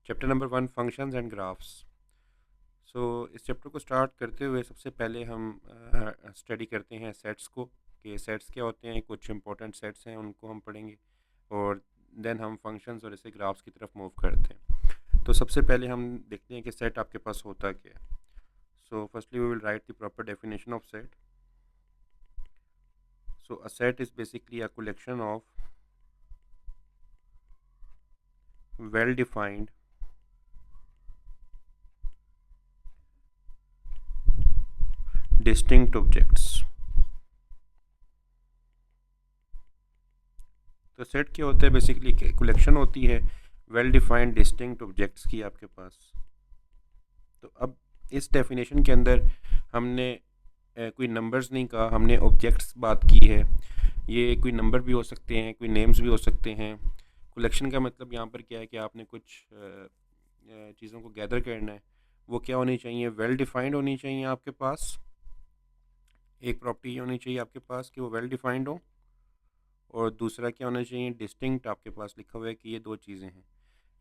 Chapter number 1 functions and graphs. So इस chapter को start करते हुए सबसे पहले हम स्टडी करते हैं सेट्स को, कि सेट्स क्या होते हैं। कुछ इंपॉर्टेंट सेट्स हैं उनको हम पढ़ेंगे और देन हम फंक्शंस और ऐसे ग्राफ्स की तरफ मूव करते हैं। तो सबसे पहले हम देखते हैं कि सेट आपके पास होता क्या है। So firstly we will write the proper definition of set. So a set is basically a collection of well defined distinct objects। तो सेट क्या होता है? बेसिकली कलेक्शन होती है वेल डिफाइंड डिस्टिंक्ट ऑब्जेक्ट्स की आपके पास। तो अब इस डेफिनेशन के अंदर हमने कोई नंबर्स नहीं कहा, हमने ऑब्जेक्ट्स बात की है। ये कोई नंबर भी हो सकते हैं, कोई नेम्स भी हो सकते हैं। कलेक्शन का मतलब यहाँ पर क्या है कि आपने कुछ चीज़ों को गैदर करना है। वो क्या होनी चाहिए? वेल डिफाइंड होनी चाहिए आपके पास। एक प्रॉपर्टी ये होनी चाहिए आपके पास कि वो वेल डिफाइंड हो, और दूसरा क्या होना चाहिए? डिस्टिंक्ट। आपके पास लिखा हुआ है कि ये दो चीज़ें हैं,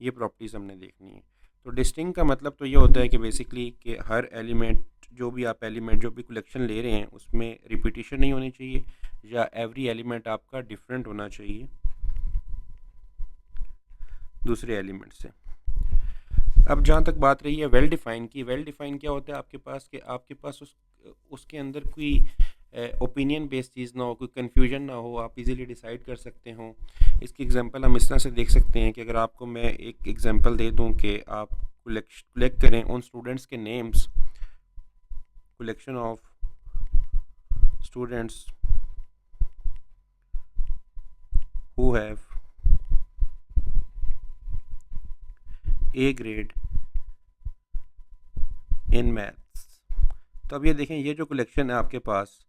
ये प्रॉपर्टीज़ हमने देखनी है। तो डिस्टिंक्ट का मतलब तो ये होता है कि बेसिकली कि हर एलिमेंट, जो भी आप एलिमेंट जो भी कलेक्शन ले रहे हैं उसमें रिपीटिशन नहीं होनी चाहिए, या एवरी एलिमेंट आपका डिफरेंट होना चाहिए दूसरे एलिमेंट से। अब जहाँ तक बात रही है वेल डिफाइन की, वेल डिफाइन क्या होता है आपके पास? कि आपके पास उसके अंदर कोई ओपिनियन बेस्ड चीज़ ना हो, कोई कन्फ्यूजन ना हो, आप इजीली डिसाइड कर सकते हो। इसकी एग्जांपल हम इस तरह से देख सकते हैं कि अगर आपको मैं एक एग्जांपल दे दूं कि आप कलेक्ट करें उन स्टूडेंट्स के names, collection of students who have A grade in maths. तो अब ये देखें, ये जो कलेक्शन है आपके पास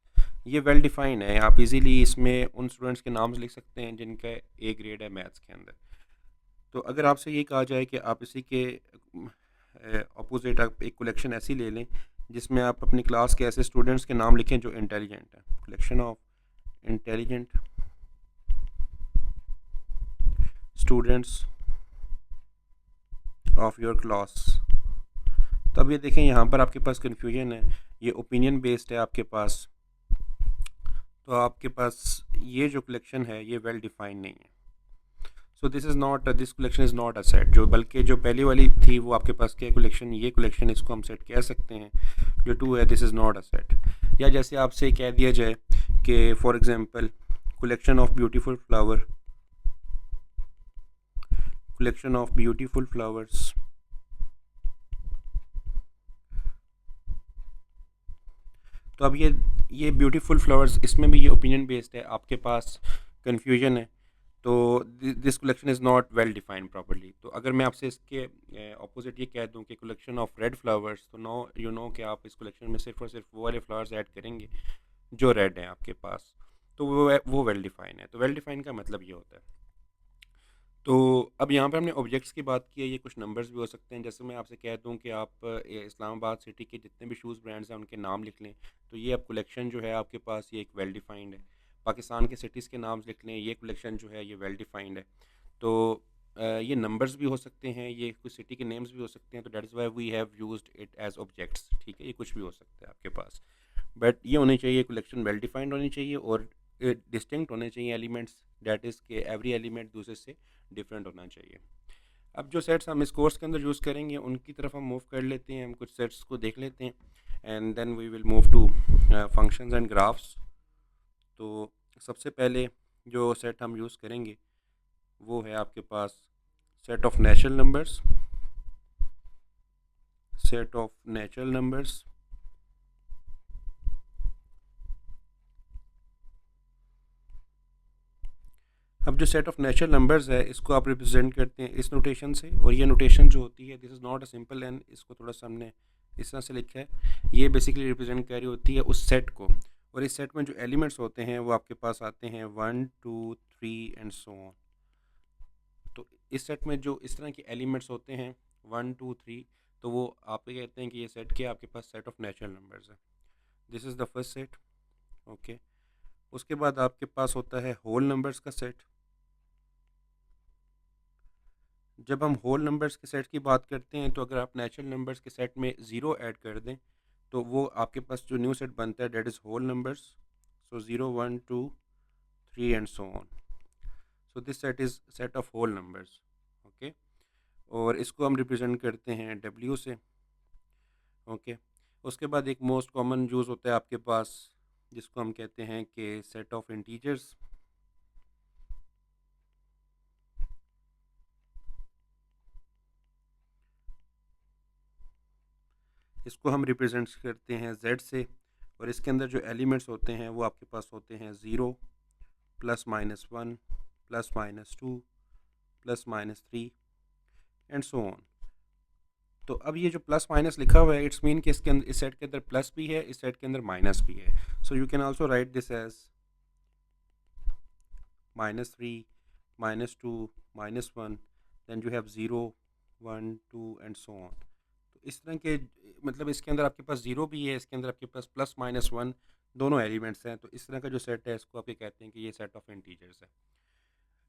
ये वेल डिफाइन है। आप इजीली इसमें उन स्टूडेंट्स के नाम लिख सकते हैं जिनका ए ग्रेड है मैथ्स के अंदर। तो अगर आपसे ये कहा जाए कि आप इसी के अपोजिट आप एक कलेक्शन ऐसी ले लें जिसमें आप अपनी क्लास के ऐसे स्टूडेंट्स के नाम लिखें जो इंटेलिजेंट हैं, collection of intelligent students of your class. तो अब ये देखें, यहाँ पर आपके पास कन्फ्यूजन है, ये ओपिनियन बेस्ड है आपके पास। तो आपके पास ये जो कलेक्शन है ये वेल डिफाइंड नहीं है। So this collection is not a set. जो बल्कि जो पहली वाली थी वो आपके पास क्या कलेक्शन, ये कलेक्शन इसको हम सेट कह सकते हैं। जो टू है this is not a set. या जैसे आपसे कह दिया जाए कि for example collection of beautiful flower, collection of beautiful flowers. तो अब ये ब्यूटीफुल फ्लावर्स, इसमें भी ये ओपिनियन बेस्ड है, आपके पास कन्फ्यूजन है। तो this collection is not well defined properly. तो अगर मैं आपसे इसके अपोजिट ये कह दूं कि कलेक्शन ऑफ रेड फ्लावर्स, तो नो यू नो कि आप इस कलेक्शन में सिर्फ और सिर्फ वो वाले फ्लावर्स ऐड करेंगे जो रेड हैं आपके पास। तो वो वेल डिफाइन है। तो वेल डिफाइन का मतलब ये होता है। तो अब यहाँ पर हमने ऑब्जेक्ट्स की बात की है, ये कुछ नंबर्स भी हो सकते हैं। जैसे मैं आपसे कह दूं कि आप इस्लामाबाद सिटी के जितने भी शूज़ ब्रांड्स हैं उनके नाम लिख लें, तो ये अब कलेक्शन जो है आपके पास ये एक वेल डिफाइंड है। पाकिस्तान के सिटीज़ के नाम लिख लें, ये कलेक्शन जो है ये वेल डिफाइंड है। तो ये नंबर्स भी हो सकते हैं, ये कुछ सिटी के नेम्स भी हो सकते हैं। तो that is why we have used it as objects. ठीक है, ये कुछ भी हो सकता है आपके पास, बट ये होनी चाहिए कलेक्शन वेल डिफाइंड होनी चाहिए और डिस्टिंक्ट होने चाहिए एलिमेंट्स। दैट इज़ के एवरी एलिमेंट दूसरे से डिफरेंट होना चाहिए। अब जो सेट्स हम इस कोर्स के अंदर यूज़ करेंगे उनकी तरफ हम मूव कर लेते हैं। हम कुछ सेट्स को देख लेते हैं and then we will move to functions and graphs. तो सबसे पहले जो सेट हम यूज़ करेंगे वो है आपके पास set of natural numbers, set of natural numbers. अब जो सेट ऑफ नेचुरल नंबर्स है इसको आप रिप्रेजेंट करते हैं इस नोटेशन से, और ये नोटेशन जो होती है this is not a simple N, इसको थोड़ा सा हमने इस तरह से लिखा है। ये बेसिकली रिप्रेजेंट कर रही होती है उस सेट को, और इस सेट में जो एलिमेंट्स होते हैं वो आपके पास आते हैं 1 2 3 एंड सो ऑन। तो इस सेट में जो इस तरह के एलिमेंट्स होते हैं 1 2 3, तो वो आप कहते हैं कि ये सेट क्या, आपके पास सेट ऑफ नेचुरल नंबर्स है। This is the first set. Okay, उसके बाद आपके पास होता है होल नंबर्स का सेट। जब हम होल नंबर्स के सेट की बात करते हैं तो अगर आप नेचुरल नंबर्स के सेट में ज़ीरो ऐड कर दें तो वो आपके पास जो न्यू सेट बनता है that is whole numbers, so 0 1 2 3 and so on. So this set is set of whole numbers. Okay, और इसको हम रिप्रेजेंट करते हैं डब्ल्यू से। ओके, उसके बाद एक मोस्ट कॉमन यूज़ होता है आपके पास जिसको हम कहते हैं कि सेट ऑफ इंटीजर्स। इसको हम रिप्रेजेंट करते हैं z से, और इसके अंदर जो एलिमेंट्स होते हैं वो आपके पास होते हैं 0 +-1 +-2 +-3 एंड सो ऑन। तो अब ये जो प्लस माइनस लिखा हुआ है इट्स मीन कि इसके अंदर, इस सेट के अंदर प्लस भी है, इस सेट के अंदर माइनस भी है। So you can also write this as -3 -2 -1, then you have 0 1 2 and so on. तो इस तरह के, मतलब इसके अंदर आपके पास ज़ीरो भी है, इसके अंदर आपके पास +-1 दोनों एलिमेंट्स हैं। तो इस तरह का जो सेट है इसको आप ये कहते हैं कि ये सेट ऑफ इंटीजर्स है।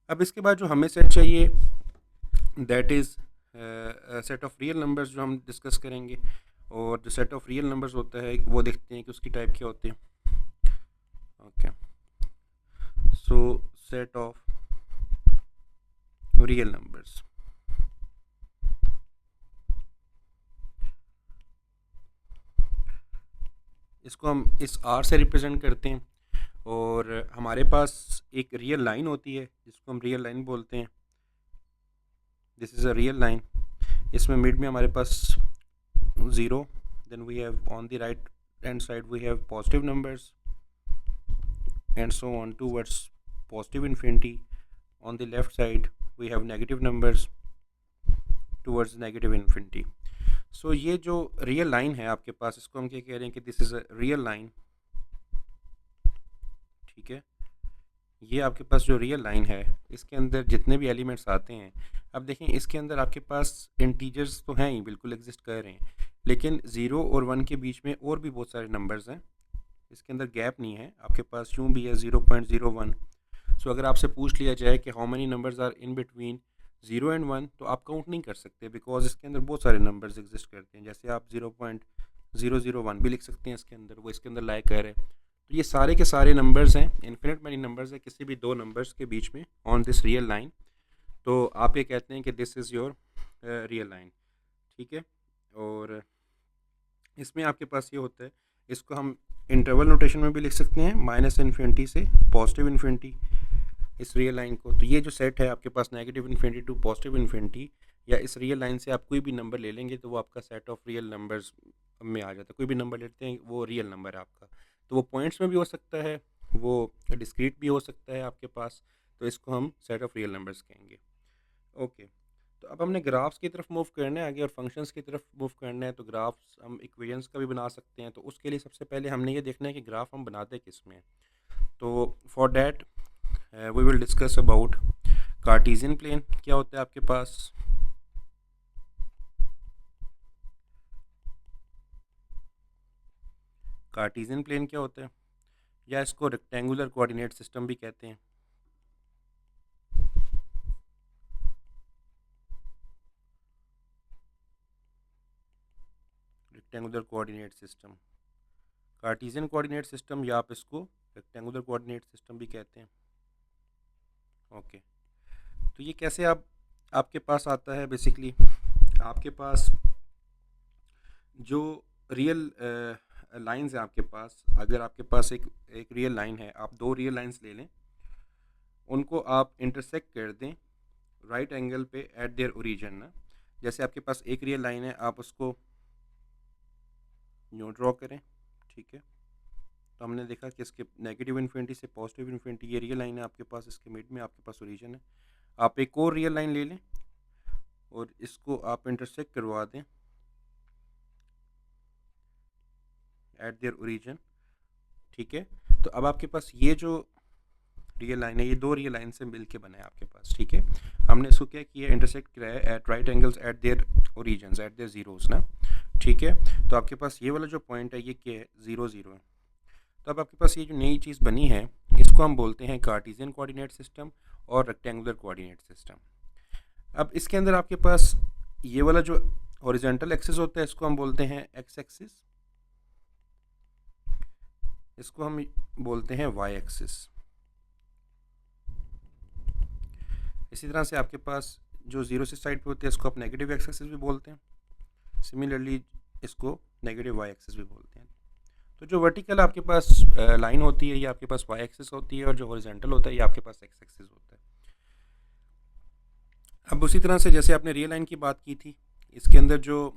अब इसके बाद जो हमें सेट चाहिए that is set of real numbers, जो हम डिस्कस करेंगे। और जो सेट ऑफ रियल नंबर्स होता है वो देखते हैं कि उसकी टाइप क्या होते हैं। Okay, so set of real numbers, इसको हम इस आर से रिप्रेजेंट करते हैं। और हमारे पास एक रियल लाइन होती है जिसको हम रियल लाइन बोलते हैं। This is a real line. इसमें मिड में हमारे पास 0, then we have on the right hand side we have positive numbers and so on towards positive infinity. On the left side we have negative numbers towards negative infinity. So ये जो real line है आपके पास, इसको हम क्या कह रहे हैं कि this is a real line. ठीक है, ये आपके पास जो रियल लाइन है इसके अंदर जितने भी एलिमेंट्स आते हैं, अब देखें इसके अंदर आपके पास इंटीजर्स तो हैं ही, बिल्कुल एग्जिस्ट कर रहे हैं, लेकिन 0 और 1 के बीच में और भी बहुत सारे नंबर्स हैं। इसके अंदर गैप नहीं है, आपके पास यूँ भी है 0.01। सो अगर आपसे पूछ लिया जाए कि how many numbers are in between 0 and 1, तो आप काउंट नहीं कर सकते बिकॉज इसके अंदर बहुत सारे नंबर्स एग्जिस्ट करते हैं। जैसे आप 0.001 भी लिख सकते हैं इसके अंदर, वो इसके अंदर लाइक कर है। तो ये सारे के सारे नंबर्स हैं, इन्फिनिट मैनी नंबर्स है किसी भी दो नंबर्स के बीच में ऑन दिस रियल लाइन। तो आप ये कहते हैं कि this is your real line. ठीक है, और इसमें आपके पास ये होता है, इसको हम इंटरवल नोटेशन में भी लिख सकते हैं, -इन्फिनिटी से पॉजिटिव इन्फिनिटी इस रियल लाइन को। तो ये जो सेट है आपके पास negative infinity to positive infinity, या इस रियल लाइन से आप कोई भी नंबर ले लेंगे तो वो आपका सेट ऑफ रियल नंबर्स में आ जाता है। कोई भी नंबर लेते हैं वो रियल नंबर है आपका। तो वो पॉइंट्स में भी हो सकता है, वो डिस्क्रीट भी हो सकता है आपके पास। तो इसको हम सेट ऑफ रियल नंबर्स कहेंगे। ओके, तो अब हमने ग्राफ्स की तरफ मूव करना है आगे और फंक्शंस की तरफ मूव करना है। तो ग्राफ्स हम इक्वेशंस का भी बना सकते हैं। तो उसके लिए सबसे पहले हमने ये देखना है कि ग्राफ हम बनाते किस में। तो for that we will discuss about Cartesian plane. क्या होता है आपके पास, कार्टेशियन प्लेन क्या होता है, या इसको रेक्टेंगुलर कोऑर्डिनेट सिस्टम भी कहते हैं। Rectangular coordinate system, Cartesian coordinate system, या आप इसको रेक्टेंगुलर कोऑर्डिनेट सिस्टम भी कहते हैं। ओके, तो ये कैसे आप आपके पास आता है। बेसिकली आपके पास जो रियल लाइंस हैं आपके पास, अगर आपके पास एक रियल लाइन है, आप दो रियल लाइंस ले लें, उनको आप इंटरसेक्ट कर दें राइट एंगल पे एट देयर ओरिजिन ना। जैसे आपके पास एक रियल लाइन है, आप उसको न्यू ड्रॉ करें। ठीक है, तो हमने देखा कि इसके नेगेटिव इन्फिनिटी से पॉजिटिव इन्फिनिटी ये रियल लाइन है आपके पास, इसके मिड में आपके पास ओरिजिन है। आप एक और रियल लाइन ले लें और इसको आप इंटरसेक्ट करवा दें एट देयर ओरिजिन। ठीक है, तो अब आपके पास ये जो रियल लाइन है ये दो रियल लाइन से मिल के बना है आपके पास। ठीक है, हमने इसको क्या किया, इंटरसेक्ट किया है at right angles at their origin at their zeros ना। ठीक है, तो आपके पास ये वाला जो पॉइंट है ये क्या है, 0 0 है। तो अब आपके पास ये जो नई चीज़ बनी है इसको हम बोलते हैं कार्टेशियन कोऑर्डिनेट सिस्टम और रेक्टेंगुलर कोऑर्डिनेट सिस्टम। अब इसके अंदर आपके पास ये वाला जो हॉरिजॉन्टल एक्सिस होता है इसको हम बोलते हैं एक्स एक्सिस, इसको हम बोलते हैं वाई एक्सिस। इसी तरह से आपके पास जो जीरो से साइड पे होते हैं इसको आप नेगेटिव एक्स एक्सिस भी बोलते हैं। सिमिलरली इसको नेगेटिव वाई एक्सिस भी बोलते हैं। तो जो वर्टिकल आपके पास लाइन होती है ये आपके पास वाई एक्सिस होती है, और जो हॉरिजॉन्टल होता है ये आपके पास एक्स एक्सिस होता है। अब उसी तरह से जैसे आपने रियल लाइन की बात की थी, इसके अंदर जो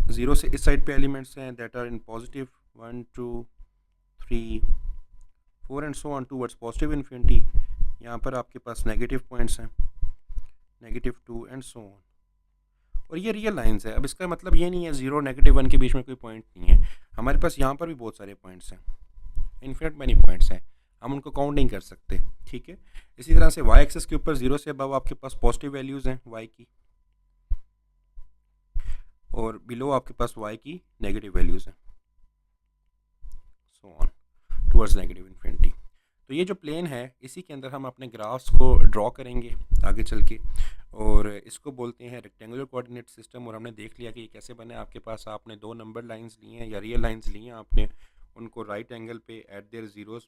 ज़ीरो से इस साइड पे एलिमेंट्स हैं that are in positive 1 2 3 4 and so on towards positive infinity, यहाँ पर आपके पास नेगेटिव पॉइंट्स हैं -2 एंड सो ऑन, और ये रियल लाइंस है। अब इसका मतलब ये नहीं है 0 -1 के बीच में कोई पॉइंट नहीं है, हमारे पास यहाँ पर भी बहुत सारे पॉइंट्स हैं, इन्फिनिट मैनी पॉइंट्स हैं, हम उनको काउंट नहीं कर सकते। ठीक है, इसी तरह से वाई एक्सिस के ऊपर 0 से अबव आपके पास पॉजिटिव वैल्यूज़ हैं वाई की, और बिलो आपके पास वाई की नेगेटिव वैल्यूज़ हैं, सो ऑन टूवर्ड्स नेगेटिव इन्फिनिटी। तो ये जो प्लेन है इसी के अंदर हम अपने ग्राफ्स को ड्रॉ करेंगे आगे चल के, और इसको बोलते हैं रेक्टेंगुलर कोऑर्डिनेट सिस्टम। और हमने देख लिया कि ये कैसे बने। आपके पास आपने दो नंबर लाइंस ली हैं या रियल लाइंस ली हैं, आपने उनको राइट एंगल पे एट देयर ज़ीरोज़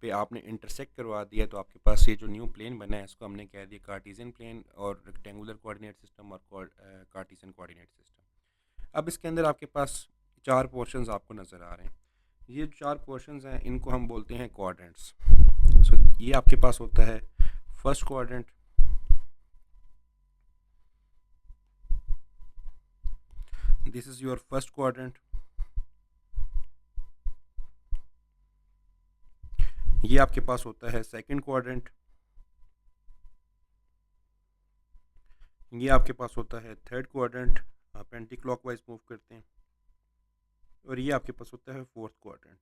पे आपने इंटरसेक्ट करवा दिया, तो आपके पास ये जो न्यू प्लेन बना है इसको हमने कह दिया कार्टेशियन प्लेन और रेक्टेंगुलर कोऑर्डिनेट सिस्टम और कार्टेशियन कोऑर्डिनेट सिस्टम। अब इसके अंदर आपके पास चार पोर्शंस आपको नज़र आ रहे हैं। ये चार पोर्शंस हैं इनको हम बोलते हैं क्वाड्रेंट्स। सो ये आपके पास होता है first quadrant, this is your first quadrant, ये आपके पास होता है सेकंड क्वाड्रेंट, ये आपके पास होता है थर्ड क्वाड्रेंट, आप एंटी क्लॉकवाइज मूव करते हैं, और ये आपके पास होता है फोर्थ क्वाड्रेंट।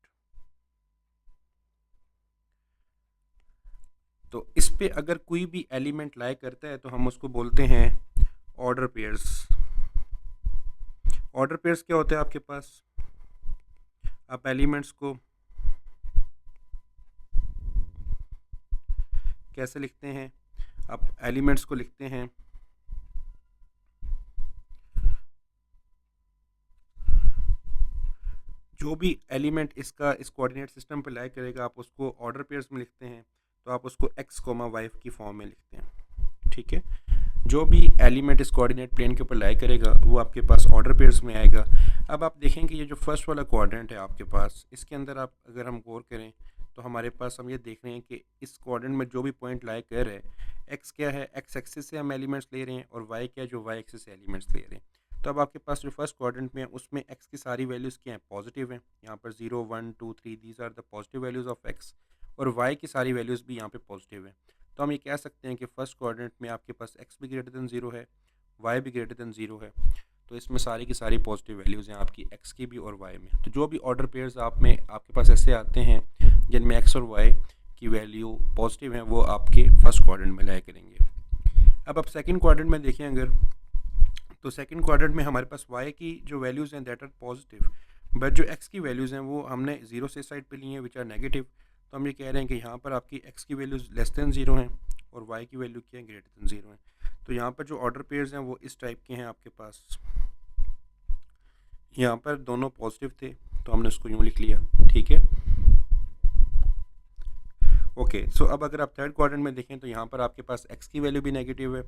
तो इस पे अगर कोई भी एलिमेंट लाई करता है तो हम उसको बोलते हैं ऑर्डर पेयर्स। ऑर्डर पेयर्स क्या होते हैं आपके पास, आप एलिमेंट्स को कैसे लिखते हैं, आप एलिमेंट्स को लिखते हैं जो भी एलिमेंट इसका इस कोऑर्डिनेट सिस्टम पे लाई करेगा आप उसको ऑर्डर पेयर्स में लिखते हैं, तो आप उसको x, y की फॉर्म में लिखते हैं। ठीक है, जो भी एलिमेंट इस कोऑर्डिनेट प्लेन के ऊपर लाई करेगा वो आपके पास ऑर्डर पेयर्स में आएगा। अब आप देखेंगे ये जो फर्स्ट वाला क्वाड्रेंट है आपके पास, इसके अंदर आप अगर हम गौर करें तो हमारे पास हम ये देख रहे हैं कि इस क्वाड्रेंट में जो भी पॉइंट लाई कर रहे हैं, x क्या है, x एक्सिस से हम एलिमेंट्स ले रहे हैं, और y क्या है जो y एक्सिस से एलिमेंट्स ले रहे हैं। तो अब आपके पास जो फर्स्ट क्वाड्रेंट में है उसमें x की सारी वैल्यूज़ क्या हैं, पॉजिटिव हैं, यहाँ पर 0 1 2 3 these are the positive values of x, और y की सारी वैल्यूज़ भी यहाँ पे पॉजिटिव हैं। तो हम ये कह सकते हैं कि फर्स्ट क्वाड्रेंट में आपके पास x भी ग्रेटर दैन 0 है, y भी ग्रेटर दैन 0 है, तो इसमें सारी की सारी पॉजिटिव वैल्यूज़ हैं आपकी x की भी और y में। तो जो भी ऑर्डर पेयर्स आपके पास ऐसे आते हैं जिनमें x और y की वैल्यू पॉजिटिव हैं, वो आपके फर्स्ट क्वाड्रेंट में लाया करेंगे। अब आप सेकंड क्वाड्रेंट में देखें अगर, तो सेकंड क्वाड्रेंट में हमारे पास y की जो वैल्यूज़ हैं दैट आर पॉजिटिव, बट जो x की वैल्यूज़ हैं वो हमने 0 से साइड पे ली हैं विच आर नेगेटिव। तो हम ये कह रहे हैं कि यहाँ पर आपकी x की वैल्यूज़ लेस दैन 0 हैं और y की वैल्यू क्या है, ग्रेटर दैन 0 है। तो यहाँ पर जो ऑर्डर पेयर्स हैं वो इस टाइप के हैं आपके पास, यहाँ पर दोनों पॉजिटिव थे तो हमने उसको यूँ लिख लिया। ठीक है, ओके। सो अब अगर आप थर्ड क्वाड्रेंट में देखें तो यहाँ पर आपके पास x की वैल्यू भी नेगेटिव है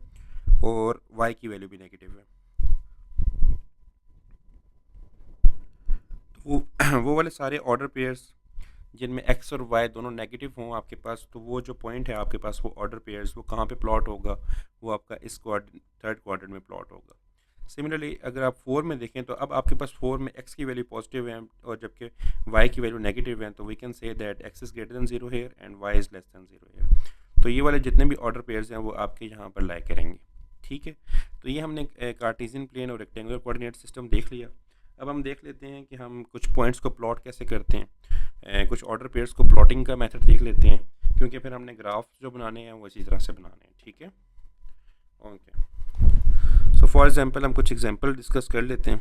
और y की वैल्यू भी नेगेटिव है। तो वो वाले सारे ऑर्डर पेयर्स जिनमें x और y दोनों नेगेटिव हों आपके पास, तो वो जो पॉइंट है आपके पास वो ऑर्डर पेयर्स वो कहाँ पे प्लॉट होगा, वो आपका इस थर्ड क्वाड्रेंट में प्लॉट होगा। सिमिलरली अगर आप 4 में देखें तो अब आपके पास 4 में x की वैल्यू पॉजिटिव है और जबकि y की वैल्यू नेगेटिव है, तो we can say that x is greater than 0 here and y is less than 0 here. तो ये वाले जितने भी ऑर्डर पेयर्स हैं वो आपके यहाँ पर लाई करेंगे। ठीक है, तो ये हमने कार्टेशियन प्लेन और रेक्टेंगुलर कोऑर्डिनेट सिस्टम देख लिया। अब हम देख लेते हैं कि हम कुछ पॉइंट्स को प्लॉट कैसे करते हैं, कुछ ऑर्डर पेयर्स को प्लॉटिंग का मेथड देख लेते हैं, क्योंकि फिर हमने ग्राफ जो बनाने हैं वो इसी तरह से बनाने हैं। ठीक है, ओके। सो फॉर एग्जांपल हम कुछ एग्जांपल डिस्कस कर लेते हैं।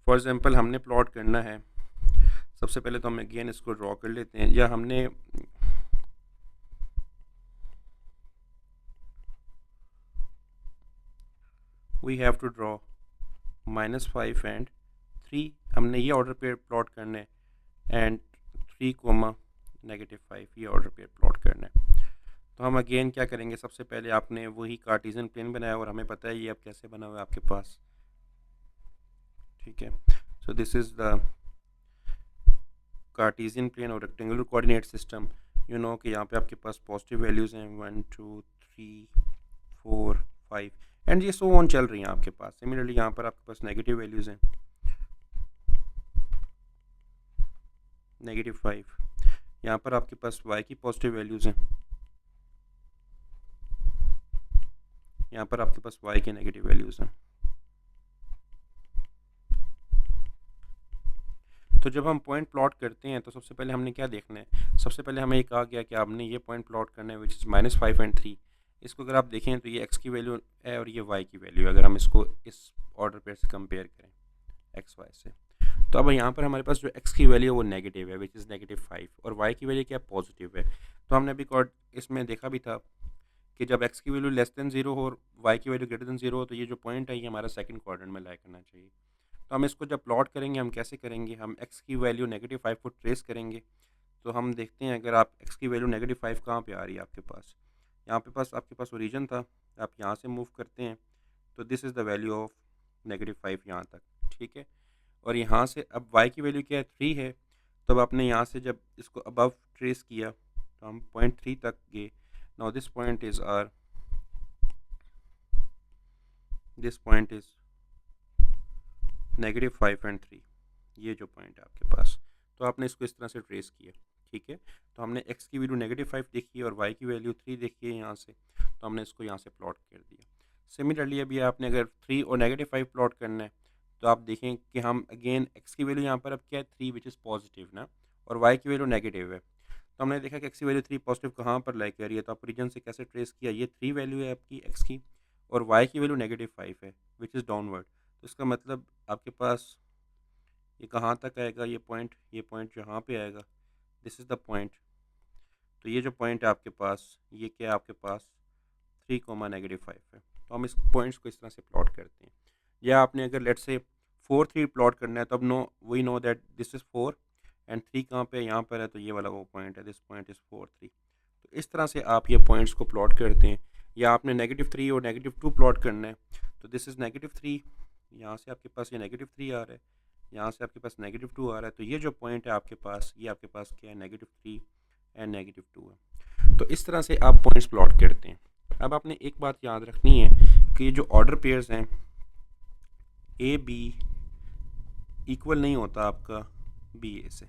फॉर एग्जांपल हमने प्लॉट करना है, सबसे पहले तो हम अगेन इसको ड्रॉ कर लेते हैं, या हमने we have to draw -5 and 3, हमने ये ऑर्डर पेयर प्लॉट करना है, एंड 3, -5 ये ऑर्डर पेयर प्लॉट करना है। तो हम अगेन क्या करेंगे, सबसे पहले आपने वही कार्टेशियन प्लेन बनाया और हमें पता है ये अब कैसे बना हुआ है आपके पास, ठीक है। So this is the Cartesian plane और rectangular coordinate system. You know कि यहाँ पे आपके पास पॉजिटिव वैल्यूज़ हैं 1 2 3 4 5 एंड ये सो ऑन चल रही हैं आपके पास। सिमिलरली यहाँ पर आपके पास नेगेटिव वैल्यूज़ हैं -5, यहाँ पर आपके पास y की पॉजिटिव वैल्यूज़ हैं, यहाँ पर आपके पास y की नेगेटिव वैल्यूज़ हैं। तो जब हम पॉइंट प्लॉट करते हैं तो सबसे पहले हमने क्या देखना है, सबसे पहले हमें ये कहा गया कि आपने ये पॉइंट प्लॉट करना है विच इज़ -5 एंड 3। इसको अगर आप देखें तो ये x की वैल्यू है और ये y की वैल्यू है, अगर हम इसको इस ऑर्डर पेयर से कंपेयर करें x y से। तो अब यहाँ पर हमारे पास जो x की वैल्यू है वो नेगेटिव है विच इज़ -5, और y की वैल्यू क्या पॉजिटिव है। तो हमने अभी इसमें देखा भी था कि जब x की वैल्यू लेस देन 0 हो और y की वैल्यू ग्रेटर देन 0 हो तो ये जो पॉइंट है ये हमारा सेकंड क्वाड्रेंट में लाई करना चाहिए। तो हम इसको जब प्लॉट करेंगे हम कैसे करेंगे, हम x की वैल्यू -5 को ट्रेस करेंगे। तो हम देखते हैं अगर आप x की वैल्यू -5 कहाँ पे आ रही है आपके पास, यहाँ पे पास आपके पास ओरिजिन था, आप यहाँ से मूव करते हैं तो this is the value of -5 यहाँ तक, ठीक है। और यहाँ से अब y की वैल्यू क्या है 3 है, तो अब आपने यहाँ से जब इसको अबव ट्रेस किया तो हम पॉइंट 3 तक गए। Now this point is -5 and 3, ये जो पॉइंट है आपके पास। तो आपने इसको इस तरह से ट्रेस किया, ठीक है। तो हमने x की वैल्यू -5 देखी और y की वैल्यू 3 देखी है यहाँ से, तो हमने इसको यहाँ से प्लॉट कर दिया। सिमिलरली अभी आपने अगर 3 और -5 प्लॉट करना है तो आप देखें कि हम अगेन x की वैल्यू यहाँ पर अब क्या है 3 विच इज़ पॉजिटिव ना, और y की वैल्यू नेगेटिव है। तो हमने देखा कि x की वैल्यू 3 पॉजिटिव कहाँ पर लाई कर रही है, तो आप रीजन से कैसे ट्रेस किया, ये 3 वैल्यू है आपकी x की और y की वैल्यू -5 है विच इज़ डाउनवर्ड। तो इसका मतलब आपके पास ये कहाँ तक आएगा, ये पॉइंट यहाँ पे आएगा, दिस इज़ द पॉइंट। तो ये जो पॉइंट है आपके पास ये क्या है आपके पास 3, -5 है। तो हम इस पॉइंट्स को इस तरह से प्लॉट करते हैं। या आपने अगर लेट से 4 3 प्लॉट करना है तो अब no that this is 4 and 3 कहाँ पे है, यहाँ पर है, तो ये वाला वो पॉइंट है, दिस पॉइंट इज़ 4 3। तो इस तरह से आप ये पॉइंट्स को प्लॉट करते हैं। या आपने -3 और -2 प्लॉट करना है तो दिस इज़ -3, यहाँ से आपके पास ये -3 आ रहा है, यहाँ से आपके पास -2 आ रहा है, तो ये जो पॉइंट है आपके पास ये आपके पास क्या है -3 एंड -2 है। तो इस तरह से आप पॉइंट्स प्लॉट करते हैं। अब आपने एक बात याद रखनी है कि ये जो ऑर्डर पेयर्स हैं ए बी इक्वल नहीं होता आपका बी ए से।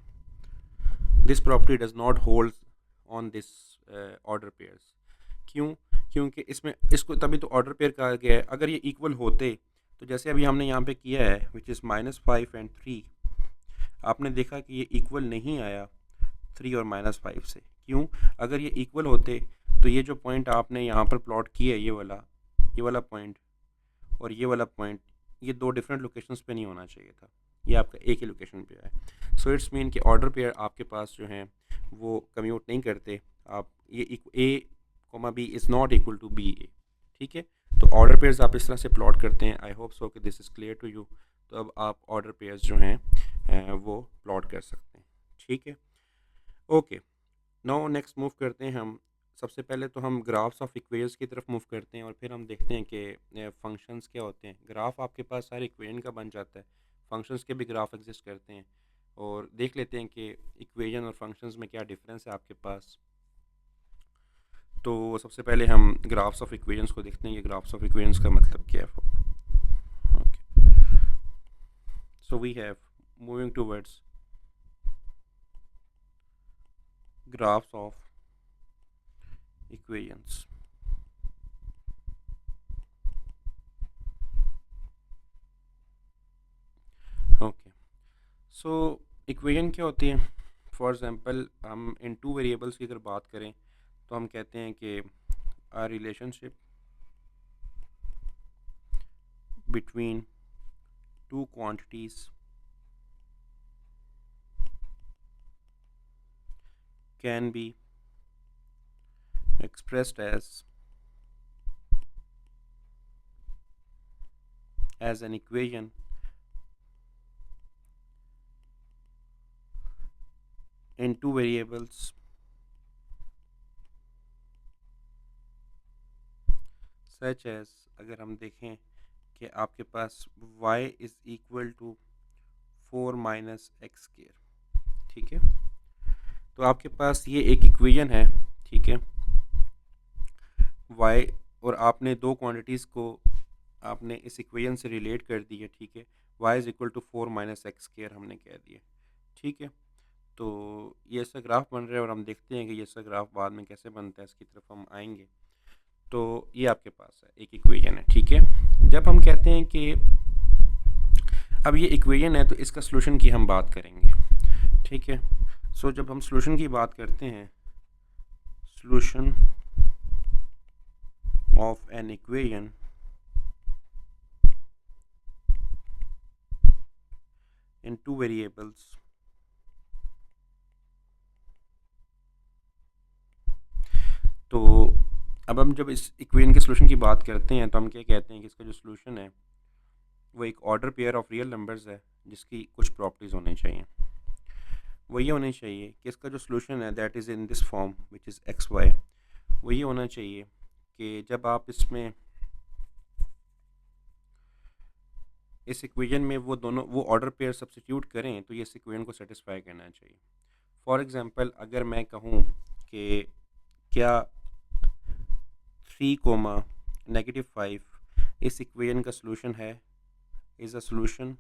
This property does not hold on this order pairs. क्यों, क्योंकि इसमें इसको तभी तो ऑर्डर पेयर कहा गया है। अगर ये इक्वल होते तो जैसे अभी हमने यहाँ पे किया है विच इज़ -5 एंड 3, आपने देखा कि ये इक्वल नहीं आया 3 और -5 से। क्यों, अगर ये इक्वल होते तो ये जो पॉइंट आपने यहाँ पर प्लॉट किया है ये वाला पॉइंट और ये वाला पॉइंट ये दो डिफरेंट लोकेशंस पे नहीं होना चाहिए था, ये आपका एक ही लोकेशन पे है। सो इट्स मीन कि ऑर्डर पेयर आपके पास जो हैं वो कम्यूट नहीं करते। आप ये A B is not equal to B A, ठीक है। तो ऑर्डर पेयर्स आप इस तरह से प्लॉट करते हैं। आई होप सो कि this is clear to you. तो अब आप ऑर्डर पेयर्स जो हैं वो प्लॉट कर सकते हैं, ठीक है। ओके, नाउ नेक्स्ट मूव करते हैं हम। सबसे पहले तो हम ग्राफ्स ऑफ इक्वेशंस की तरफ मूव करते हैं और फिर हम देखते हैं कि फंक्शंस क्या होते हैं। ग्राफ आपके पास सारे इक्वेशन का बन जाता है, फंक्शंस के भी ग्राफ एग्जिस्ट करते हैं, और देख लेते हैं कि इक्वेशन और फंक्शंस में क्या डिफरेंस है आपके पास। तो सबसे पहले हम ग्राफ्स ऑफ इक्वेशंस को देखते हैं। ये ग्राफ्स ऑफ इक्वेशंस का मतलब क्या है। Okay, so we have moving towards graphs of equations। Okay, so equation क्या होती है। फॉर एग्जांपल हम इन टू वेरिएबल्स की अगर बात करें तो हम कहते हैं कि a relationship between two quantities can be expressed as as an equation in two variables such as, अगर हम देखें कि आपके पास y is equal to 4 minus x square, ठीक है। तो आपके पास ये एक इक्वेशन है, ठीक है, y, और आपने दो क्वांटिटीज़ को आपने इस इक्वेशन से रिलेट कर दिया, ठीक है। y is equal to 4 minus x square हमने कह दिया, ठीक है। तो ये ऐसा ग्राफ बन रहा है और हम देखते हैं कि ये ऐसा ग्राफ बाद में कैसे बनता है, इसकी तरफ हम आएंगे। तो ये आपके पास है, एक इक्वेशन है, ठीक है। जब हम कहते हैं कि अब ये इक्वेशन है तो इसका सॉल्यूशन की हम बात करेंगे, ठीक है। सो जब हम सॉल्यूशन की बात करते हैं, solution of an equation in two variables, तो अब हम जब इस इक्वेशन के सॉल्यूशन की बात करते हैं तो हम क्या कहते हैं कि इसका जो सॉल्यूशन है वो एक order pair of real numbers है जिसकी कुछ प्रॉपर्टीज़ होनी चाहिए। वो ये होनी चाहिए कि इसका जो सॉल्यूशन है that is in this form which is x y. वो ये होना चाहिए कि जब आप इसमें इस इक्वेशन में वो ऑर्डर पेयर सब्स्टिट्यूट करें तो ये इस इक्वेशन को सेटिस्फाई करना चाहिए। फॉर एग्ज़ाम्पल अगर मैं कहूँ कि क्या 3, -5 इस इक्वेशन का सॉल्यूशन है, is a solution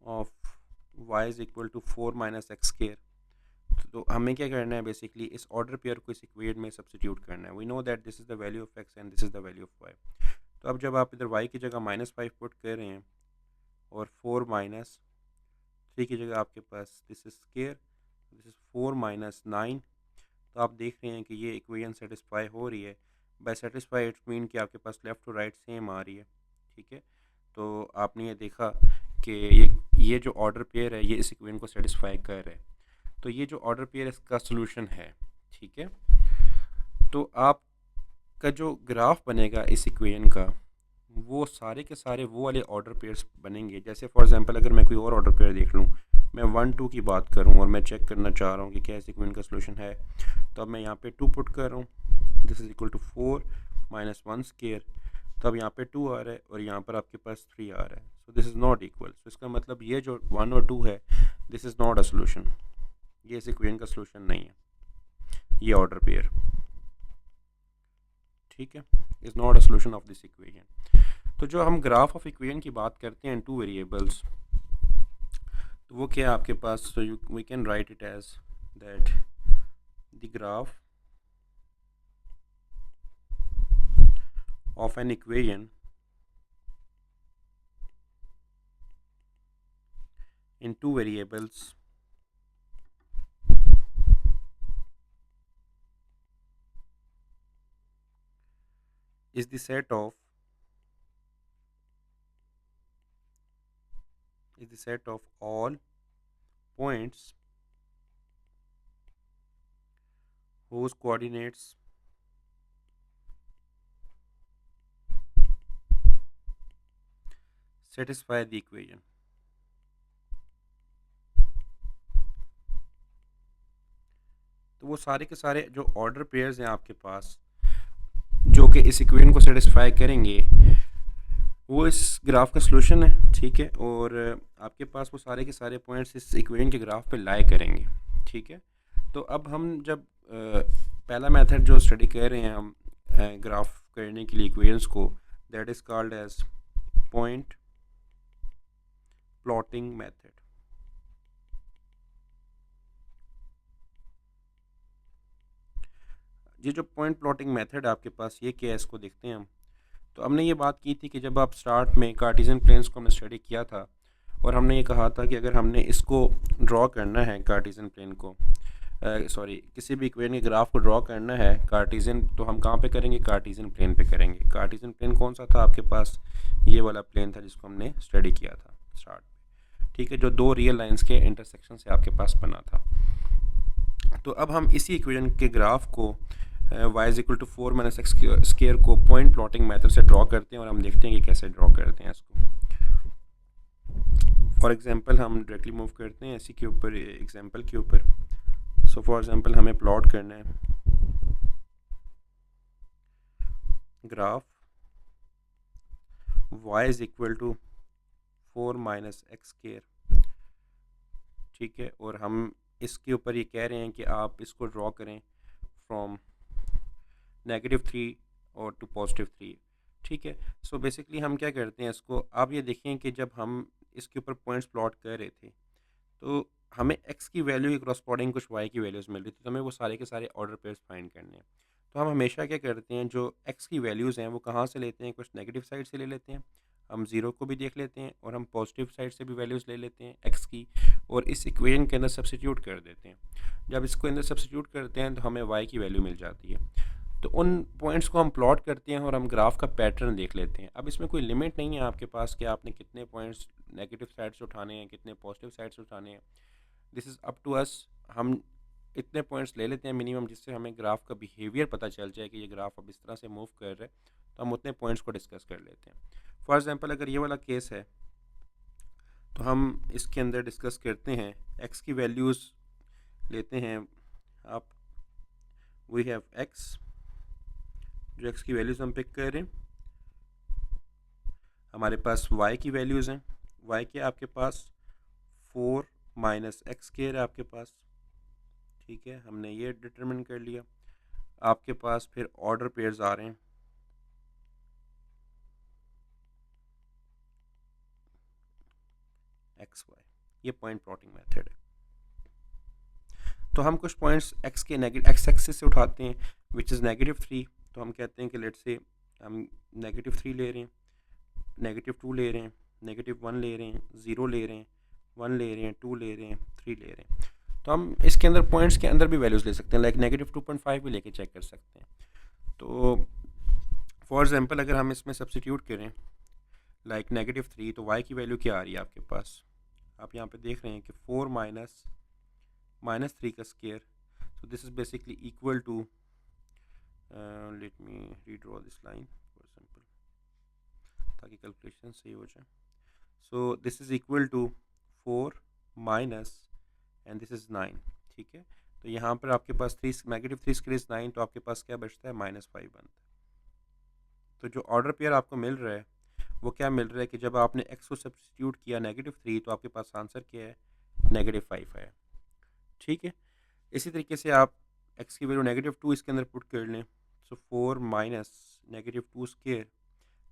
of y is equal to 4 minus x square. तो हमें क्या करना है, बेसिकली इस ऑर्डर पेयर को इस इक्वेशन में सब्स्टिट्यूट करना है। We know that this is the value of x and this is the value of y। तो अब जब आप इधर y की जगह -5 पुट कर रहे हैं और 4 माइनस 3 की जगह आपके पास this is square, this is 4 minus 9, तो आप देख रहे हैं कि ये इक्वेशन सेटिस्फाई हो रही है। बाय सेटिस्फाई इट मीन कि आपके पास लेफ़्ट टू राइट सेम आ रही है, ठीक है। तो आपने ये देखा कि ये जो ऑर्डर पेयर है ये इस इक्वेशन को सेटिस्फाई कर रहा है। तो ये जो ऑर्डर पेयर इसका सॉल्यूशन है, ठीक है। तो आपका जो ग्राफ बनेगा इस इक्वेशन का वो सारे के सारे वो वाले ऑर्डर पेयर्स बनेंगे। जैसे फॉर एग्जांपल अगर मैं कोई और ऑर्डर पेयर देख लूँ, मैं 1 2 की बात करूँ और मैं चेक करना चाह रहा हूँ कि क्या इस इक्वेशन का सॉल्यूशन है, तो अब मैं यहाँ पे 2 पुट कर रहा हूँ, this is equal to 4 minus 1 square. तो अब यहाँ पे 2 आ रहा है और यहाँ पर आपके पास 3 आ रहा है, so this is not equal. So इसका मतलब ये जो 1 और 2 है this is not a solution, ये इस इक्वेशन का सॉल्यूशन नहीं है, ये ऑर्डर पेयर, ठीक है, is not a solution of this equation. तो जो हम ग्राफ ऑफ इक्वेशन की बात करते हैं टू वेरिएबल्स, तो वो क्या है आपके पास, so we can write it as that the graph of an equation in two variables is the set of all points whose coordinates satisfy the equation। तो वो सारे के सारे जो ऑर्डर पेयर्स हैं आपके पास जो कि इस इक्वेशन को सेटिस्फाई करेंगे वो इस ग्राफ का सॉल्यूशन है, ठीक है। और आपके पास वो सारे के सारे पॉइंट्स इस इक्वेशन के ग्राफ पे लाई करेंगे, ठीक है। तो अब हम जब पहला मेथड जो स्टडी कर रहे हैं हम ग्राफ करने के लिए इक्वेशंस को, that is called as point plotting method. ये जो पॉइंट प्लॉटिंग मेथड आपके पास ये क्या है, इसको देखते हैं हम। तो हमने ये बात की थी कि जब आप स्टार्ट में कार्टेशियन प्लेन्स को हमने स्टडी किया था और हमने ये कहा था कि अगर हमने इसको ड्रॉ करना है कार्टेशियन प्लेन को, किसी भी इक्वेशन के ग्राफ को ड्रॉ करना है कार्टेशियन, तो हम कहाँ पे करेंगे, कार्टेशियन प्लेन पे करेंगे। कार्टेशियन प्लेन कौन सा था आपके पास, ये वाला प्लेन था जिसको हमने स्टडी किया था स्टार्ट में, ठीक है, जो दो रियल लाइंस के इंटरसेक्शन से आपके पास बना था। तो अब हम इसी इक्वेशन के ग्राफ को y is equal to 4 minus x square को पॉइंट प्लॉटिंग मेथड से ड्रॉ करते हैं और हम देखते हैं कि कैसे ड्रॉ करते हैं इसको। फॉर एग्जांपल हम डायरेक्टली मूव करते हैं इसी के ऊपर, एग्जांपल के ऊपर। सो फॉर एग्जांपल हमें प्लॉट करना है graph y is equal to 4 minus x square, ठीक है, और हम इसके ऊपर ये कह रहे हैं कि आप इसको ड्रॉ करें फ्रॉम -3 और टू +3, ठीक है। सो बेसिकली हम क्या करते हैं इसको, आप ये देखें कि जब हम इसके ऊपर पॉइंट्स प्लॉट कर रहे थे तो हमें x की वैल्यू के क्रॉसपोर्डिंग कुछ y की वैल्यूज़ मिल रही थी, तो हमें वो सारे के सारे ऑर्डर पेयर्स फाइंड करने हैं। तो हम हमेशा क्या करते हैं, जो x की वैल्यूज़ हैं वो कहाँ से लेते हैं, कुछ नेगेटिव साइड से ले लेते हैं, हम ज़ीरो को भी देख लेते हैं और हम पॉजिटिव साइड से भी वैल्यूज़ ले लेते हैं x की, और इस इक्वेशन के अंदर सब्स्टिट्यूट कर देते हैं। जब इसको अंदर सब्स्टिट्यूट करते हैं तो हमें y की वैल्यू मिल जाती है। तो उन पॉइंट्स को हम प्लॉट करते हैं और हम ग्राफ का पैटर्न देख लेते हैं। अब इसमें कोई लिमिट नहीं है आपके पास कि आपने कितने पॉइंट्स नेगेटिव साइड से उठाने हैं, कितने पॉजिटिव साइड से उठाने हैं। This is up to us. हम इतने पॉइंट्स ले लेते हैं मिनिमम, जिससे हमें ग्राफ का बिहेवियर पता चल जाए कि ये ग्राफ अब इस तरह से मूव कर रहा है, तो हम उतने पॉइंट्स को डिस्कस कर लेते हैं। फॉर एग्जांपल अगर ये वाला केस है तो हम इसके अंदर डिस्कस करते हैं, एक्स की वैल्यूज़ लेते हैं आप, वी हैव एक्स, जो एक्स की वैल्यूज़ हम पिक कर रहे हैं, हमारे पास वाई की वैल्यूज़ हैं, वाई के आपके पास 4 माइनस एक्स स्क्वायर है आपके पास, ठीक है, हमने ये डिटरमिन कर लिया। आपके पास फिर ऑर्डर पेयर्स आ रहे हैं, एक्स वाई, ये पॉइंट प्लॉटिंग मेथड है। तो हम कुछ पॉइंट्स एक्स के नेगेटिव एक्स एक्सिस से उठाते हैं विच इज़ -3, तो हम कहते हैं कि लेट्स से हम -3 ले रहे हैं, -2 ले रहे हैं, -1 ले रहे हैं, 0 ले रहे हैं, 1 ले रहे हैं, 2 ले रहे हैं, 3 ले रहे हैं। तो हम इसके अंदर पॉइंट्स के अंदर भी वैल्यूज़ ले सकते हैं, लाइक -2.5 भी लेके चेक कर सकते हैं। तो फॉर एग्जांपल अगर हम इसमें सब्स्टिट्यूट करें लाइक -3, तो y की वैल्यू क्या आ रही है आपके पास, आप यहाँ पे देख रहे हैं कि 4 -3 का square, so this is basically equal to let me redraw this line for example ताकि कैलकुलेशन सही हो जाए। so this is equal to 4 minus and this is 9, ठीक है। तो यहाँ पर आपके पास -3 स्क्वायर इज 9, तो आपके पास क्या बचता है, -5 बनता है। तो जो ऑर्डर पेयर आपको मिल रहा है वो क्या मिल रहा है कि जब आपने x को सब्स्टिट्यूट किया -3, तो आपके पास आंसर क्या है, -5 है, ठीक है। इसी तरीके से आप x की वैल्यू -2 इसके अंदर पुट कर लें, सो 4 माइनस -2 स्क्वायर,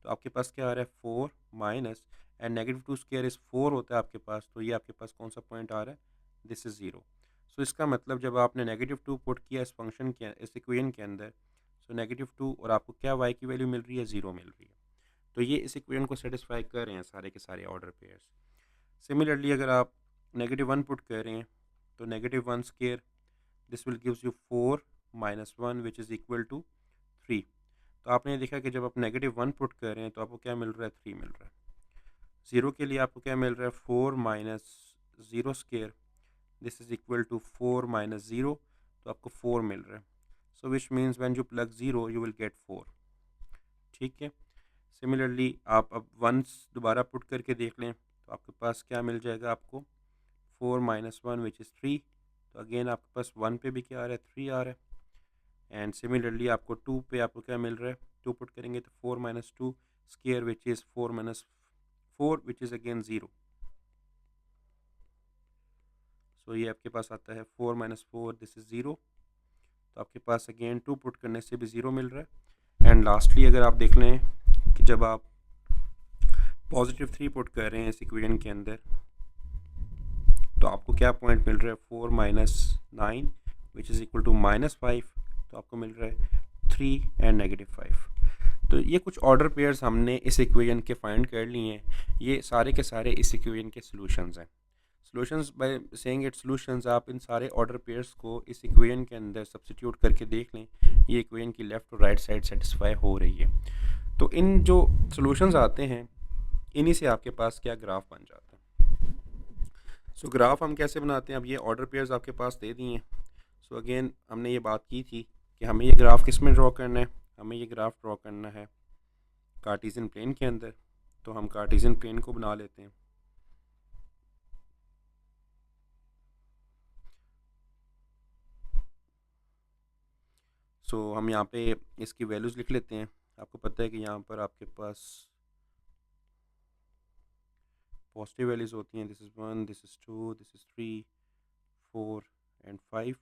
तो आपके पास क्या आ रहा है, 4 माइनस एंड -2 स्क्वायर इज़ 4 होता है आपके पास, तो ये आपके पास कौन सा पॉइंट आ रहा है, दिस इज़ 0। सो इसका मतलब जब आपने -2 पुट किया इस फंक्शन के, इस इक्वेशन के अंदर, सो -2 और आपको क्या y की वैल्यू मिल रही है, 0 मिल रही है। तो ये इस इक्वेशन को सेटिस्फाई कर रहे हैं सारे के सारे ऑर्डर पेयर्स। सिमिलरली अगर आप -1 पुट कर रहे हैं तो -1 square, this will gives you 4 minus 1 which is equal to 3। तो आपने देखा कि जब आप -1 पुट कर रहे हैं तो आपको क्या मिल रहा है, 3 मिल रहा है। 0 के लिए आपको क्या मिल रहा है, 4 minus 0 square, this is equal to 4 minus 0, तो आपको 4 मिल रहा है। So which means when you plug 0 you will get 4, ठीक है। सिमिलरली आप अब 1 दोबारा पुट करके देख लें तो आपके पास क्या मिल जाएगा, आपको 4 माइनस 1 विच इज़ 3, तो अगेन आपके पास 1 पे भी क्या आ रहा है, 3 आ रहा है। एंड सिमिलरली आपको 2 पे आपको क्या मिल रहा है, 2 पुट करेंगे तो 4 minus 2 square which is 4 minus 4 which is again 0। सो ये आपके पास आता है 4 माइनस 4, दिस इज़ 0, तो आपके पास अगेन 2 पुट करने से भी 0 मिल रहा है। एंड लास्टली अगर आप देख लें कि जब आप +3 पुट कर रहे हैं इस इक्वेशन के अंदर, तो आपको क्या पॉइंट मिल रहा है, 4 minus 9 which is equal to -5, तो आपको मिल रहा है 3 एंड -5। तो ये कुछ ऑर्डर पेयर्स हमने इस इक्वेशन के फाइंड कर लिए हैं। ये सारे के सारे इस इक्वेशन के सॉल्यूशंस हैं। Solutions by saying it solutions, आप इन सारे ऑर्डर पेयर्स को इस इक्वेशन के अंदर सब्स्टिट्यूट करके देख लें, ये इक्वेशन की लेफ़्ट और राइट साइड सेटिस्फाई हो रही है। तो इन जो सॉल्यूशंस आते हैं इन्हीं से आपके पास क्या ग्राफ बन जाता है। सो ग्राफ हम कैसे बनाते हैं, अब ये ऑर्डर पेयर्स आपके पास दे दिए हैं। सो अगेन हमने ये बात की थी कि हमें ये ग्राफ किस में ड्रॉ करना है, हमें ये ग्राफ ड्रॉ करना है कार्टेशियन प्लेन के अंदर। तो हम कार्टेशियन प्लेन को बना लेते हैं। सो हम यहाँ पे इसकी वैल्यूज़ लिख लेते हैं। आपको पता है कि यहाँ पर आपके पास पॉजिटिव वैल्यूज़ होती हैं। This is 1, this is 2, this is 3, 4 and 5।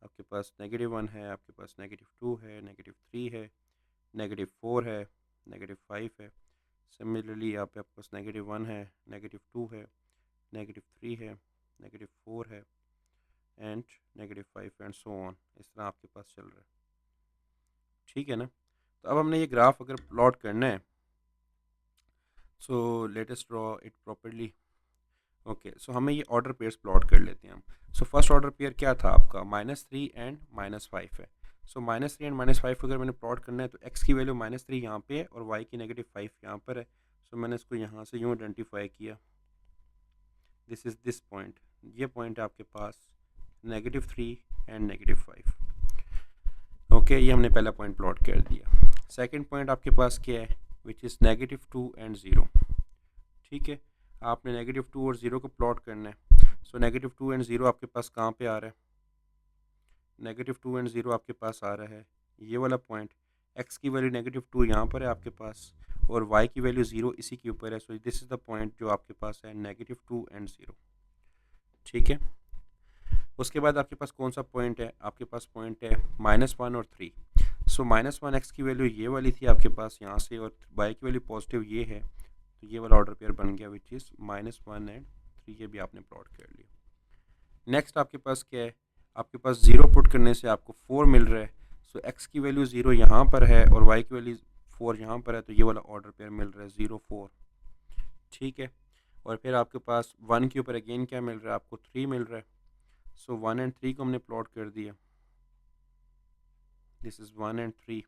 आपके पास -1 है, आपके पास -2 है, -3 है, -4 है, -5 है। सिमिलरली यहाँ पे आपके पास -1 है, -2 है, -3 है, -4 है एंड -5 एंड सो ऑन। इस तरह आपके पास चल रहा है, ठीक है ना। तो अब हमने ये ग्राफ अगर प्लॉट करना है, so let us draw it properly. Okay, so हमें ये ऑर्डर पेयर्स प्लॉट कर लेते हैं हम। सो फर्स्ट ऑर्डर पेयर क्या था आपका, -3 एंड -5 है। सो -3 एंड -5 अगर मैंने प्लॉट करना है तो x की वैल्यू -3 यहाँ पे है और y की -5 यहाँ पर है। सो मैंने इसको यहाँ से यूँ आइडेंटिफाई किया, दिस इज़ दिस पॉइंट। ये पॉइंट है आपके पास -3 एंड -5। ओके, ये हमने पहला पॉइंट प्लॉट कर दिया। सेकेंड पॉइंट आपके पास क्या है, विच इज़ -2 एंड 0। ठीक है, आपने -2 और 0 को प्लॉट करना है। सो -2 एंड 0 आपके पास कहाँ पे आ रहा है, -2 एंड 0 आपके पास आ रहा है ये वाला पॉइंट। x की वैल्यू -2 यहाँ पर है आपके पास और y की वैल्यू 0 इसी के ऊपर है। So this is the point जो आपके पास है -2 एंड 0। ठीक है, उसके बाद आपके पास कौन सा पॉइंट है, आपके पास पॉइंट है -1 और 3। सो -1 x की वैल्यू ये वाली थी आपके पास यहाँ से और y की वैल्यू पॉजिटिव ये है। तो ये वाला ऑर्डर पेयर बन गया विच इज़ -1 एंड 3। ये भी आपने प्लॉट कर लिया। नेक्स्ट आपके पास क्या है, आपके पास 0 पुट करने से आपको 4 मिल रहा है। सो x की वैल्यू 0 यहाँ पर है और y की वैल्यू 4 यहाँ पर है। तो ये वाला ऑर्डर पेयर मिल रहा है 0, 4। ठीक है, और फिर आपके पास 1 के ऊपर अगेन क्या मिल रहा है, आपको 3 मिल रहा है। सो 1 एंड 3 को हमने प्लॉट कर दिया, दिस इज़ 1 एंड 3।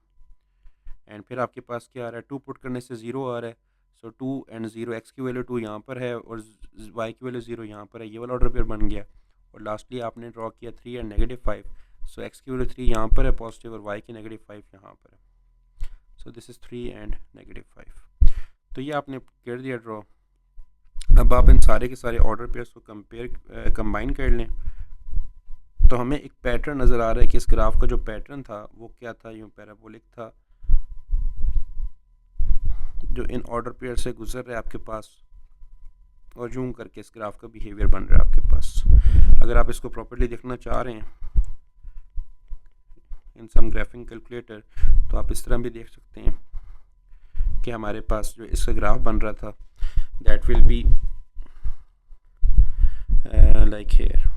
एंड फिर आपके पास क्या आ रहा है, 2 पुट करने से 0 आ रहा है। सो 2 एंड 0, x की वैल्यू 2 यहाँ पर है और y की वैल्यू 0 यहाँ पर है। ये वाला ऑर्डर पेयर बन गया। और लास्टली आपने ड्रॉ किया 3 एंड -5। सो x की वैल्यू 3 यहाँ पर है पॉजिटिव और y की -5 यहाँ पर है। So this is 3 and -5। तो ये आपने कर दिया ड्रॉ। अब आप इन सारे के सारे ऑर्डर पेयर्स को कंबाइन कर लें तो हमें एक पैटर्न नज़र आ रहा है कि इस ग्राफ का जो पैटर्न था वो क्या था, यूँ पैराबोलिक था जो इन ऑर्डर पेयर से गुजर रहा है आपके पास और यूँ करके इस ग्राफ का बिहेवियर बन रहा है आपके पास। अगर आप इसको प्रॉपर्ली देखना चाह रहे हैं इन सम ग्राफिंग कैलकुलेटर तो आप इस तरह भी देख सकते हैं कि हमारे पास जो इसका ग्राफ बन रहा था that will be like here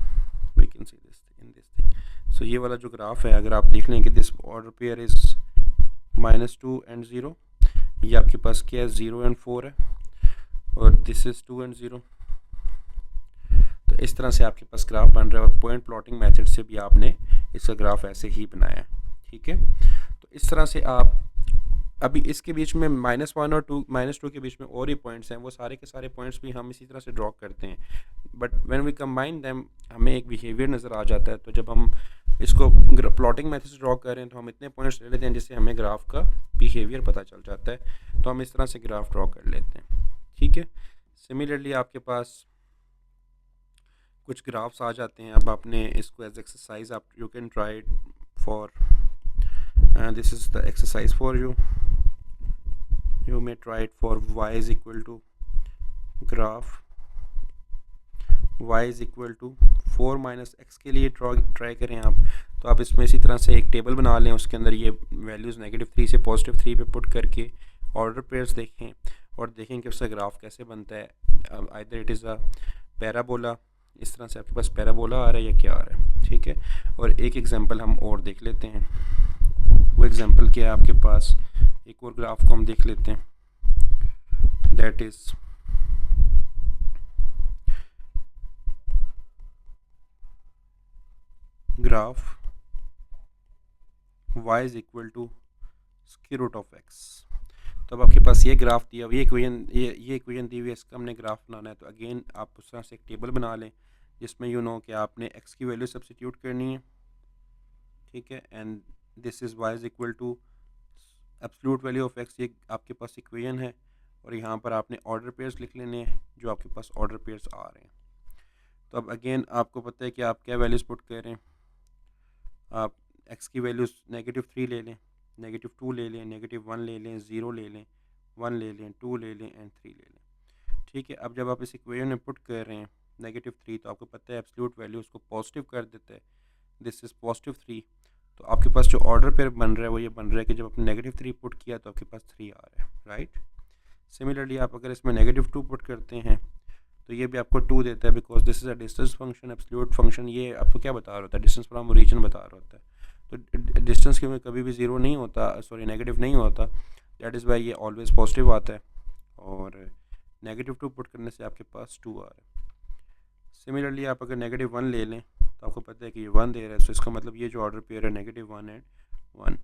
we can see this in this thing. So ये वाला जो ग्राफ है अगर आप देख लें कि this order pair is -2 and 0, ये आपके पास क्या है 0 एंड 4 है और दिस इज़ 2 एंड 0। तो इस तरह से आपके पास ग्राफ बन रहा है और पॉइंट प्लॉटिंग मेथड से भी आपने इसका ग्राफ ऐसे ही बनाया है। ठीक है, तो इस तरह से आप अभी इसके बीच में -1 और -2 के बीच में और ही पॉइंट्स हैं, वो सारे के सारे पॉइंट्स भी हम इसी तरह से ड्रॉ करते हैं। But when we combine them हमें एक बिहेवियर नज़र आ जाता है। तो जब हम इसको प्लॉटिंग मेथड से ड्रॉ कर रहे हैं तो हम इतने पॉइंट्स ले लेते हैं जिससे हमें ग्राफ का बिहेवियर पता चल जाता है। तो हम इस तरह से ग्राफ ड्रॉ कर लेते हैं। ठीक है, सिमिलरली आपके पास कुछ ग्राफ्स आ जाते हैं। अब आपने इसको एज एक्सरसाइज आप you can try it for this is the exercise for you. You may try it for y is equal to graph y is equal to 4 minus x के लिए ट्राई करें आप। तो आप इसमें इसी तरह से एक टेबल बना लें, उसके अंदर ये वैल्यूज़ -3 से +3 पे पुट करके ऑर्डर पेयर्स देखें और देखें कि उसका ग्राफ कैसे बनता है। Either it is a parabola, इस तरह से आपके पास पैराबोला आ रहा है या क्या आ रहा है। ठीक है, और एक एग्जांपल हम और देख लेते हैं। वो एग्जांपल क्या है आपके पास, एक और ग्राफ को हम देख लेते हैं that is graph y is equal to square root of x। तो अब आपके पास ये ग्राफ दिया हुआ, ये इक्वेशन दी हुई है, इसका हमने ग्राफ बनाना है। तो अगेन आप उस तरह से एक टेबल बना लें जिसमें यू नो कि आपने x की वैल्यू सब्स्टिट्यूट करनी है ठीक है, and this is y is equal to absolute value of x, ये आपके पास इक्वेशन है। और यहाँ पर आपने ऑर्डर पेयर्स लिख लेने हैं जो आपके पास ऑर्डर पेयर्स आ रहे हैं। तो अब अगेन आपको पता है कि आप क्या वैल्यूज़ पुट कर रहे हैं। आप एक्स की वैल्यूज़ -3 ले लें, -2 ले लें, -1 ले लें, 0 ले लें, 1 ले लें, 2 ले लें एंड 3 ले लें। ठीक है, अब जब आप इस इक्वेशन में पुट कर रहे हैं -3, तो आपको पता है एब्सोल्यूट वैल्यू उसको पॉजिटिव कर देता है। This is +3। तो आपके पास जो ऑर्डर पेयर बन रहा है वो ये बन रहा है कि जब आपने -3 पुट किया तो आपके पास 3 आ रहा है, राइट। सिमिलरली आप अगर इसमें -2 पुट करते हैं तो ये भी आपको 2 देता है, because this is a distance function, absolute function. ये आपको क्या बता रहा होता है, डिस्टेंस फ्रॉम ओरिजिन बता रहा होता है। तो डिस्टेंस के में कभी भी ज़ीरो नहीं होता, सॉरी नेगेटिव नहीं होता, दैट इज़ वाई ये ऑलवेज पॉजिटिव आता है। और -2 पुट करने से आपके पास 2 आ रहा है। सिमिलरली आप अगर -1 ले लें तो आपको पता है कि ये 1 दे रहा है, सो इसका मतलब ये जो ऑर्डर पेयर है -1 एंड 1।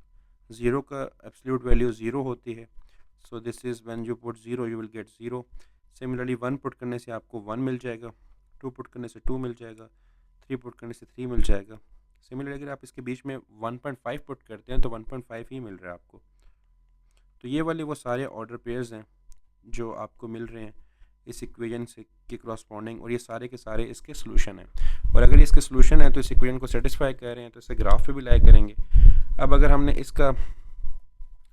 0 का एब्सोल्यूट वैल्यू 0 होती है, so this is when you put 0 you will gate 0। Similarly 1 put करने से आपको 1 मिल जाएगा, 2 पुट करने से 2 मिल जाएगा, 3 पुट करने से 3 मिल जाएगा। सिमिलरली अगर आप इसके बीच में 1.5 पुट करते हैं तो 1.5 ही मिल रहा है आपको। तो ये वाले वो सारे ऑर्डर पेयर्स हैं जो आपको मिल रहे हैं इस इक्वेशन से के क्रॉसपॉन्डिंग, और ये सारे के सारे इसके सोल्यूशन हैं। और अगर इसके सोल्यूशन है तो इस इक्वेशन को सेटिस्फाई कर रहे हैं तो इसे ग्राफ पे भी लाई करेंगे। अब अगर हमने इसका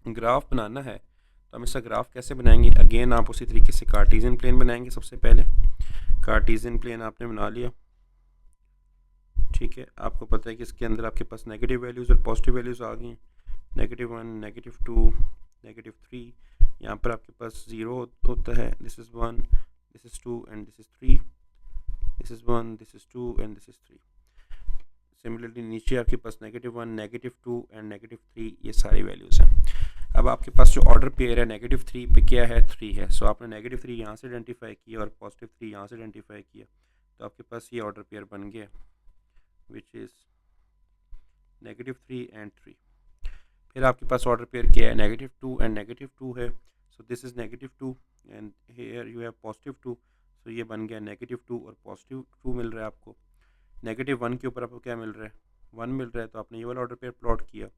ग्राफ बनाना है तो हम इसका ग्राफ कैसे बनाएंगे, अगेन आप उसी तरीके से कार्टेशियन प्लेन बनाएंगे। सबसे पहले कार्टेशियन प्लेन आपने बना लिया, ठीक है। आपको पता है कि इसके अंदर आपके पास नेगेटिव वैल्यूज़ और पॉजिटिव वैल्यूज़ आ गई, -1, -2, -3। यहाँ पर आपके पास 0 होता है, this is 1, this is 2 and this is 3, this is 1, this is 2 and this is 3। Similarly नीचे आपके पास -1, -2 एंड -3, ये सारी वैल्यूज़ हैं। अब आपके पास जो ऑर्डर पेयर है -3 पे क्या है, 3 है। सो आपने -3 यहाँ से आइडेंटिफाई किया और +3 यहाँ से आइडेंटिफाई किया, तो आपके पास ये ऑर्डर पेयर बन गया विच इज़ -3 एंड 3। फिर आपके पास ऑर्डर पेयर क्या है, -2 एंड -2 है। So this is -2 and here you have +2, so ये बन गया -2 और +2 मिल रहा है आपको। -1 के ऊपर आपको क्या मिल रहा है, 1 मिल रहा है, तो आपने ये वाला ऑर्डर पेयर प्लॉट किया।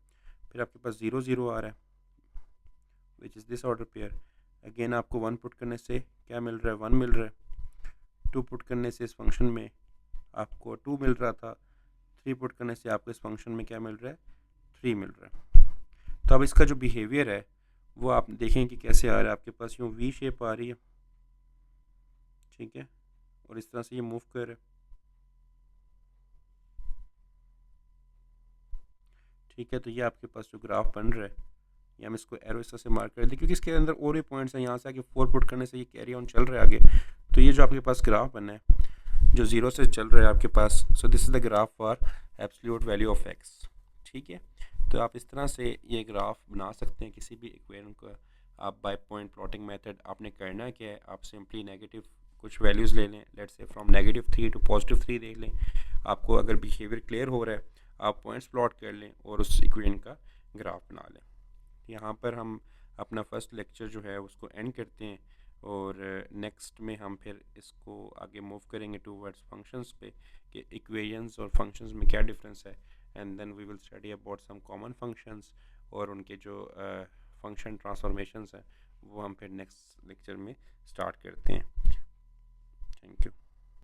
फिर आपके पास 0 0 आ रहा है which is this order pair. Again आपको 1 पुट करने से क्या मिल रहा है, 1 मिल रहा है। 2 पुट करने से इस फंक्शन में आपको 2 मिल रहा था, 3 पुट करने से आपको इस फंक्शन में क्या मिल रहा है, 3 मिल रहा है। तो अब इसका जो बिहेवियर है वो आप देखें कि कैसे आ रहा है। आपके पास यूँ वी शेप आ रही है, ठीक है, और इस तरह से ये मूव कर रहा है, ठीक है। तो ये आपके पास जो ग्राफ बन रहा है, ये हम इसको एरो इस तरह से मार्क कर दें क्योंकि इसके अंदर और भी पॉइंट्स हैं। यहाँ से आगे 4 पुट करने से ये कैरी ऑन चल रहा है आगे। तो ये जो आपके पास ग्राफ बना है जो 0 से चल रहा है आपके पास, so this is the graph for absolute value of x, ठीक है। तो आप इस तरह से ये ग्राफ बना सकते हैं किसी भी इक्वेशन को। आप बाय पॉइंट प्लॉटिंग मेथड, आपने करना क्या है, आप सिंपली नेगेटिव कुछ वैल्यूज़ ले लें, लेट्स से फ्रॉम -3 टू +3 देख लें। आपको अगर बिहेवियर क्लियर हो रहा है आप पॉइंट्स प्लॉट कर लें और उस इक्वेशन का ग्राफ बना लें। यहाँ पर हम अपना फर्स्ट लेक्चर जो है उसको एंड करते हैं और नेक्स्ट में हम फिर इसको आगे मूव करेंगे टूवर्ड्स फंक्शंस पे कि इक्वेशंस और फंक्शंस में क्या डिफरेंस है, and then we will study about some common functions और उनके जो फंक्शन ट्रांसफॉर्मेशंस हैं वो हम फिर नेक्स्ट लेक्चर में स्टार्ट करते हैं। Thank you.